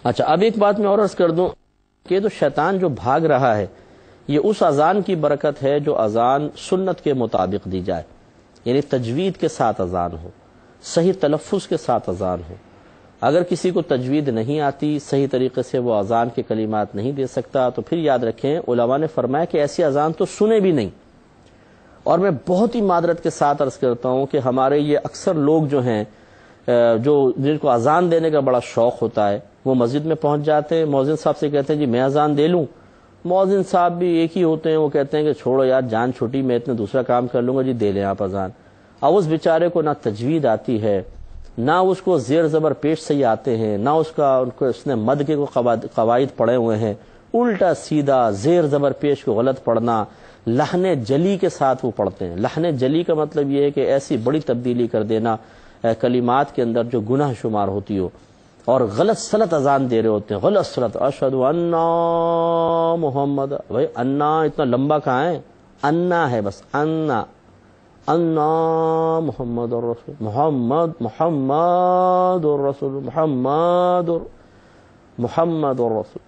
اچھا، اب ایک بات میں اور عرض کر دوں کہ تو شیطان جو بھاگ رہا ہے یہ اس اذان کی برکت ہے جو اذان سنت کے مطابق دی جائے، یعنی تجوید کے ساتھ اذان ہو، صحیح تلفظ کے ساتھ اذان ہو۔ اگر کسی کو تجوید نہیں آتی، صحیح طریقے سے وہ اذان کے کلمات نہیں دے سکتا، تو پھر یاد رکھیں علماء نے فرمایا کہ ایسی اذان تو سنے بھی نہیں۔ اور میں بہت ہی معذرت کے ساتھ عرض کرتا ہوں کہ ہمارے یہ اکثر لوگ جو ہیں جن کو اذان دینے کا بڑا شوق ہوتا ہے، وہ مسجد میں پہنچ جاتے ہیں، مؤذن صاحب سے کہتے ہیں جی میں اذان دے لوں۔ مؤذن صاحب بھی ایک ہی ہوتے ہیں، وہ کہتے ہیں کہ چھوڑو یار جان چھوٹی، میں اتنے دوسرا کام کر لوں گا، جی دے لیں آپ اذان۔ اب اس بیچارے کو نہ تجوید آتی ہے، نہ اس کو زیر زبر پیش صحیح آتے ہیں، نہ اس نے مد کے قواعد پڑھے ہوئے ہیں، الٹا سیدھا زیر زبر پیش کو غلط پڑھنا، لحن جلی کے ساتھ وہ پڑھتے ہیں۔ لحن جلی کا مطلب یہ ہے کہ ایسی بڑی تبدیلی کر دینا کلمات کے اندر جو گناہ شمار ہوتی ہو، اور غلط سلط اذان دے رہے ہوتے ہیں، غلط سلط، اشہد انا محمد، بھائی انا اتنا لمبا کہاں ہے؟ انا ہے بس، انا انا محمد الرسول، محمد الرسول، محمد الرسول۔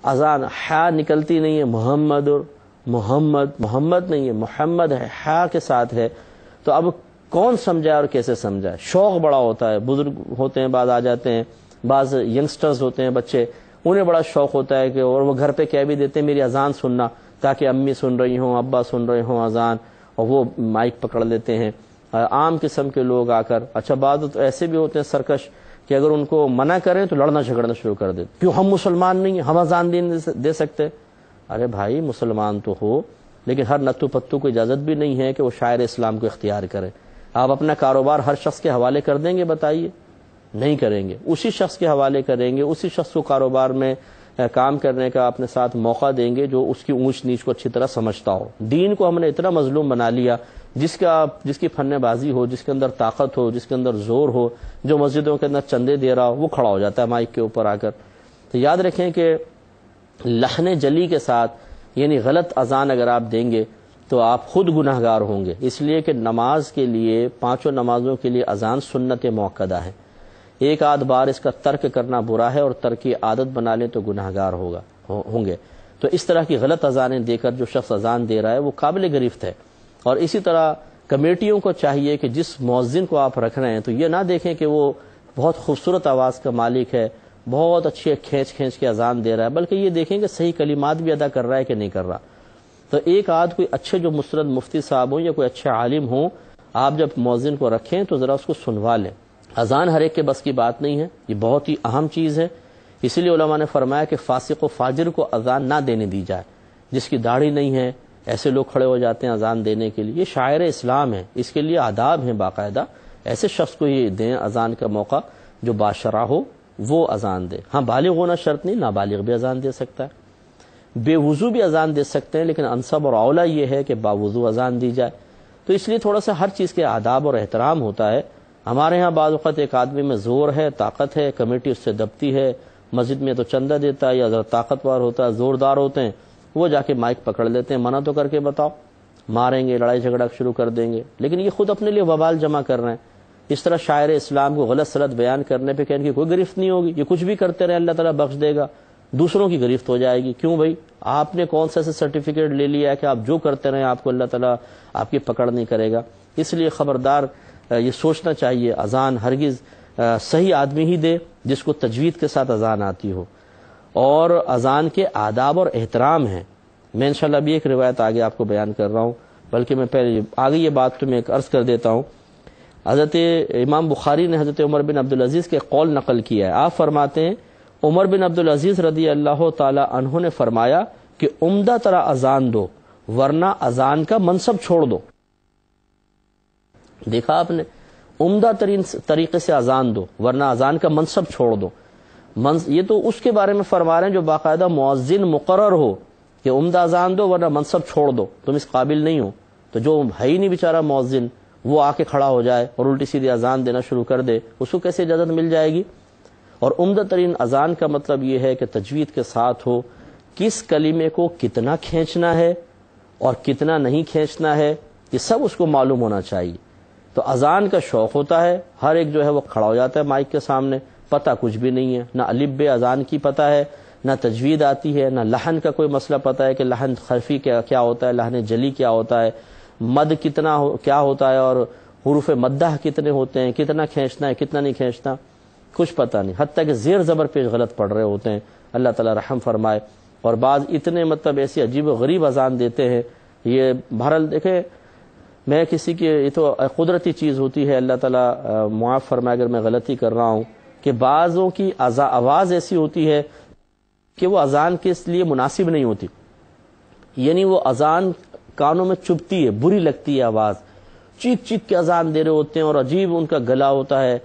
اذان ہا نکلتی نہیں ہے، محمد نہیں ہے، محمد ہے، ہا کے ساتھ ہے۔ تو اب کون سمجھائے اور کیسے سمجھائے؟ شوق بڑا ہوتا ہے، بزرگ ہوتے ہیں بعض آ جاتے ہیں، بعض ینگسٹرز ہوتے ہیں بچے، انہیں بڑا شوق ہوتا ہے کہ اور وہ گھر پہ کہہ بھی دیتے ہیں میری اذان سننا، تاکہ امی سن رہی ہوں، ابا سن رہے ہوں اذان، اور وہ مائک پکڑ لیتے ہیں عام قسم کے لوگ آ کر۔ اچھا بعض تو ایسے بھی ہوتے ہیں سرکش کہ اگر ان کو منع کریں تو لڑنا جھگڑنا شروع کر دیتے، کیوں ہم مسلمان نہیں ہیں، ہم اذان دے سکتے؟ ارے بھائی مسلمان تو ہو، لیکن ہر نتو پتو کو اجازت بھی نہیں ہے کہ وہ شاعر اسلام کو اختیار کرے۔ آپ اپنا کاروبار ہر شخص کے حوالے کر دیں گے؟ بتائیے، نہیں کریں گے، اسی شخص کے حوالے کریں گے، اسی شخص کو کاروبار میں کام کرنے کا اپنے ساتھ موقع دیں گے جو اس کی اونچ نیچ کو اچھی طرح سمجھتا ہو۔ دین کو ہم نے اتنا مظلوم بنا لیا، جس کی فن بازی ہو، جس کے اندر طاقت ہو، جس کے اندر زور ہو، جو مسجدوں کے اندر چندے دے رہا ہو، وہ کھڑا ہو جاتا ہے مائک کے اوپر آ کر۔ تو یاد رکھیں کہ لحن جلی کے ساتھ، یعنی غلط اذان اگر آپ دیں گے تو آپ خود گناہ گار ہوں گے، اس لیے کہ نماز کے لیے، پانچوں نمازوں کے لیے اذان سنت موقدہ ہے۔ ایک آدھ بار اس کا ترک کرنا برا ہے، اور ترک کی عادت بنا لیں تو گناہ گار ہوں گے۔ تو اس طرح کی غلط اذانیں دے کر جو شخص اذان دے رہا ہے وہ قابل گرفت ہے۔ اور اسی طرح کمیٹیوں کو چاہیے کہ جس مؤذن کو آپ رکھ رہے ہیں تو یہ نہ دیکھیں کہ وہ بہت خوبصورت آواز کا مالک ہے، بہت اچھی کھینچ کے اذان دے رہا ہے، بلکہ یہ دیکھیں کہ صحیح کلمات بھی ادا کر رہا ہے کہ نہیں کر رہا۔ تو ایک آدھ کوئی اچھے جو مستند مفتی صاحب ہوں یا کوئی اچھے عالم ہوں، آپ جب مؤذن کو رکھیں تو ذرا اس کو سنوا لیں۔ اذان ہر ایک کے بس کی بات نہیں ہے، یہ بہت ہی اہم چیز ہے، اسی لیے علماء نے فرمایا کہ فاسق و فاجر کو اذان نہ دینے دی جائے۔ جس کی داڑھی نہیں ہے، ایسے لوگ کھڑے ہو جاتے ہیں اذان دینے کے لیے، یہ شاعر اسلام ہے، اس کے لیے آداب ہیں باقاعدہ، ایسے شخص کو یہ دیں اذان کا موقع جو باشرع ہو، وہ اذان دے۔ ہاں بالغ ہونا شرط نہیں، نابالغ بھی اذان دے سکتا ہے، بے وضو بھی اذان دے سکتے ہیں، لیکن انسب اور اولا یہ ہے کہ باوضو اذان دی جائے۔ تو اس لیے تھوڑا سا ہر چیز کے آداب اور احترام ہوتا ہے۔ ہمارے ہاں بعض وقت ایک آدمی میں زور ہے، طاقت ہے، کمیٹی اس سے دبتی ہے، مسجد میں تو چندہ دیتا ہے یا ذرا طاقتور ہوتا ہے، زوردار ہوتے ہیں، وہ جا کے مائک پکڑ لیتے ہیں، منع تو کر کے بتاؤ، ماریں گے، لڑائی جھگڑا شروع کر دیں گے، لیکن یہ خود اپنے لیے وبال جمع کر رہے ہیں۔ اس طرح شاعر اسلام کو غلط سلط بیان کرنے پہ کہ ان کی کوئی گرفت نہیں ہوگی، یہ کچھ بھی کرتے رہے اللہ تعالیٰ بخش دے گا، دوسروں کی گرفت ہو جائے گی۔ کیوں بھائی؟ آپ نے کون سا سرٹیفکیٹ لے لیا ہے کہ آپ جو کرتے رہیں آپ کو اللہ تعالیٰ آپ کی پکڑ نہیں کرے گا؟ اس لیے خبردار یہ سوچنا چاہیے، اذان ہرگز صحیح آدمی ہی دے جس کو تجوید کے ساتھ اذان آتی ہو۔ اور اذان کے آداب اور احترام ہیں، میں انشاءاللہ ابھی ایک روایت آگے آپ کو بیان کر رہا ہوں، بلکہ میں پہلے آگے یہ بات تو میں ایک عرض کر دیتا ہوں۔ حضرت امام بخاری نے حضرت عمر بن عبدالعزیز کے قول نقل کیا ہے، آپ فرماتے ہیں عمر بن عبدالعزیز رضی اللہ تعالی عنہ نے فرمایا کہ عمدہ طرح اذان دو ورنہ اذان کا منصب چھوڑ دو۔ دیکھا آپ نے، عمدہ ترین طریقے سے اذان دو ورنہ اذان کا منصب چھوڑ دو۔ یہ تو اس کے بارے میں فرما رہے ہیں جو باقاعدہ مؤذن مقرر ہو کہ عمدہ اذان دو ورنہ منصب چھوڑ دو، تم اس قابل نہیں ہو۔ تو جو ہے ہی نہیں بیچارہ مؤذن، وہ آ کے کھڑا ہو جائے اور الٹی سیدھی اذان دینا شروع کر دے، اس کو کیسے اجازت مل جائے گی؟ اور عمدہ ترین اذان کا مطلب یہ ہے کہ تجوید کے ساتھ ہو، کس کلمے کو کتنا کھینچنا ہے اور کتنا نہیں کھینچنا ہے، یہ سب اس کو معلوم ہونا چاہیے۔ تو اذان کا شوق ہوتا ہے، ہر ایک جو ہے وہ کھڑا ہو جاتا ہے مائک کے سامنے، پتہ کچھ بھی نہیں ہے، نہ الف بے اذان کی پتہ ہے، نہ تجوید آتی ہے، نہ لحن کا کوئی مسئلہ پتہ ہے کہ لحن خفی کیا ہوتا ہے، لحن جلی کیا ہوتا ہے، مد کیا ہوتا ہے، اور حروف مدہ کتنے ہوتے ہیں، کتنا کھینچنا ہے کتنا نہیں کھینچنا، کچھ پتہ نہیں، حتیٰ کہ زیر زبر پیش غلط پڑھ رہے ہوتے ہیں۔ اللہ تعالیٰ رحم فرمائے۔ اور بعض اتنے ایسی عجیب و غریب اذان دیتے ہیں، یہ بہرحال دیکھیں میں کسی کی، یہ تو قدرتی چیز ہوتی ہے، اللہ تعالیٰ معاف فرمائے اگر میں غلطی کر رہا ہوں، کہ بعضوں کی آواز ایسی ہوتی ہے کہ وہ اذان کے لیے مناسب نہیں ہوتی، یعنی وہ اذان کانوں میں چبھتی ہے، بری لگتی ہے آواز، چیخ چیخ کے اذان دے رہے ہوتے ہیں اور عجیب ان کا گلا ہوتا ہے۔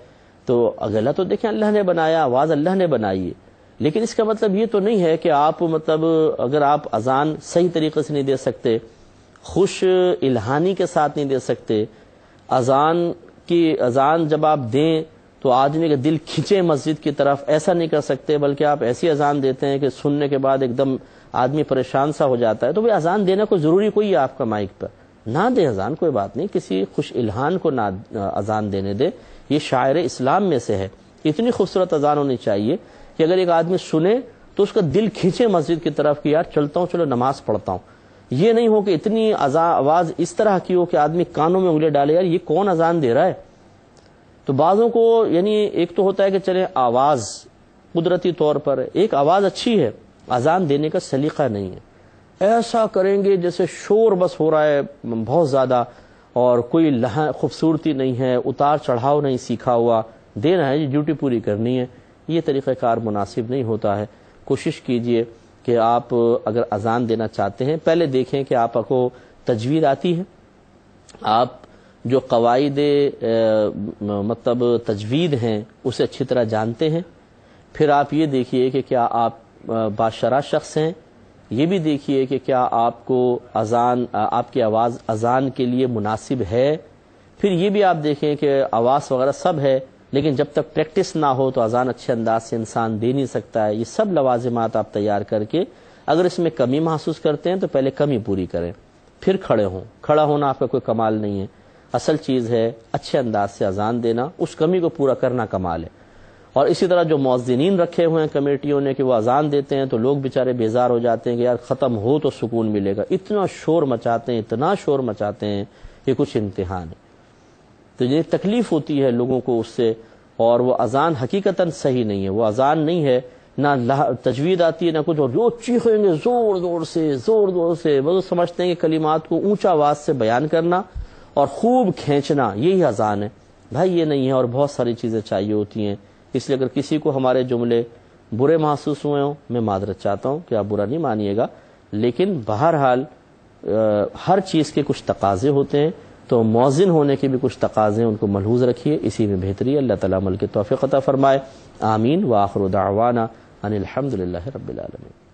تو گلا تو دیکھیں اللہ نے بنایا، آواز اللہ نے بنائی ہے، لیکن اس کا مطلب یہ تو نہیں ہے کہ آپ اگر آپ اذان صحیح طریقے سے نہیں دے سکتے، خوش الہانی کے ساتھ نہیں دے سکتے، اذان جب آپ دیں تو آدمی کا دل کھینچے مسجد کی طرف، ایسا نہیں کر سکتے، بلکہ آپ ایسی اذان دیتے ہیں کہ سننے کے بعد ایک دم آدمی پریشان سا ہو جاتا ہے، تو بھئی اذان دینا کوئی ضروری کوئی ہے آپ کا مائک پر، نہ دے اذان، کوئی بات نہیں، کسی خوش الہان کو نہ اذان دینے دے، یہ شاعر اسلام میں سے ہے۔ اتنی خوبصورت اذان ہونی چاہیے کہ اگر ایک آدمی سنے تو اس کا دل کھینچے مسجد کی طرف کہ یار چلتا ہوں، چلو نماز پڑھتا ہوں۔ یہ نہیں ہو کہ اتنی آواز اس طرح کی ہو کہ آدمی کانوں میں انگلی ڈالے، یار یہ کون اذان دے رہا ہے۔ تو بعضوں کو یعنی ایک تو ہوتا ہے کہ چلے آواز قدرتی طور پر ایک آواز اچھی ہے، اذان دینے کا سلیقہ نہیں ہے، ایسا کریں گے جیسے شور بس ہو رہا ہے بہت زیادہ، اور کوئی خوبصورتی نہیں ہے، اتار چڑھاؤ نہیں سیکھا ہوا، دینا ہے، یہ ڈیوٹی پوری کرنی ہے، یہ طریقہ کار مناسب نہیں ہوتا ہے۔ کوشش کیجئے کہ آپ اگر اذان دینا چاہتے ہیں پہلے دیکھیں کہ آپ کو تجوید آتی ہے، آپ جو قواعد تجوید ہیں اسے اچھی طرح جانتے ہیں، پھر آپ یہ دیکھیے کہ کیا آپ باشرع شخص ہیں، یہ بھی دیکھیے کہ کیا آپ کو آپ کی آواز اذان کے لیے مناسب ہے، پھر یہ بھی آپ دیکھیں کہ آواز وغیرہ سب ہے، لیکن جب تک پریکٹس نہ ہو تو اذان اچھے انداز سے انسان دے نہیں سکتا ہے۔ یہ سب لوازمات آپ تیار کر کے اگر اس میں کمی محسوس کرتے ہیں تو پہلے کمی پوری کریں، پھر کھڑے ہوں۔ کھڑا ہونا آپ کا کوئی کمال نہیں ہے، اصل چیز ہے اچھے انداز سے اذان دینا، اس کمی کو پورا کرنا کمال ہے۔ اور اسی طرح جو مؤذنین رکھے ہوئے ہیں کمیٹیوں نے کہ وہ اذان دیتے ہیں تو لوگ بیچارے بیزار ہو جاتے ہیں کہ یار ختم ہو تو سکون ملے گا، اتنا شور مچاتے ہیں، اتنا شور مچاتے ہیں کہ کچھ امتحان ہے۔ تو یہ تکلیف ہوتی ہے لوگوں کو اس سے، اور وہ اذان حقیقتاً صحیح نہیں ہے، وہ اذان نہیں ہے، نہ تجوید آتی ہے نہ کچھ، اور جو چیخیں گے زور زور سے وہ سمجھتے ہیں کہ کلمات کو اونچا آواز سے بیان کرنا اور خوب کھینچنا یہی اذان ہے۔ بھائی یہ نہیں ہے، اور بہت ساری چیزیں چاہیے ہوتی ہیں۔ اس لیے اگر کسی کو ہمارے جملے برے محسوس ہوئے ہوں میں معذرت چاہتا ہوں کہ آپ برا نہیں مانیے گا، لیکن بہرحال ہر چیز کے کچھ تقاضے ہوتے ہیں، تو مؤذن ہونے کے بھی کچھ تقاضے ہیں، ان کو ملحوظ رکھیے، اسی میں بہتری ہے۔ اللہ تعالیٰ عمل کی توفیق عطا فرمائے، آمین۔ وآخر دعوانا ان الحمد للہ رب العالمین۔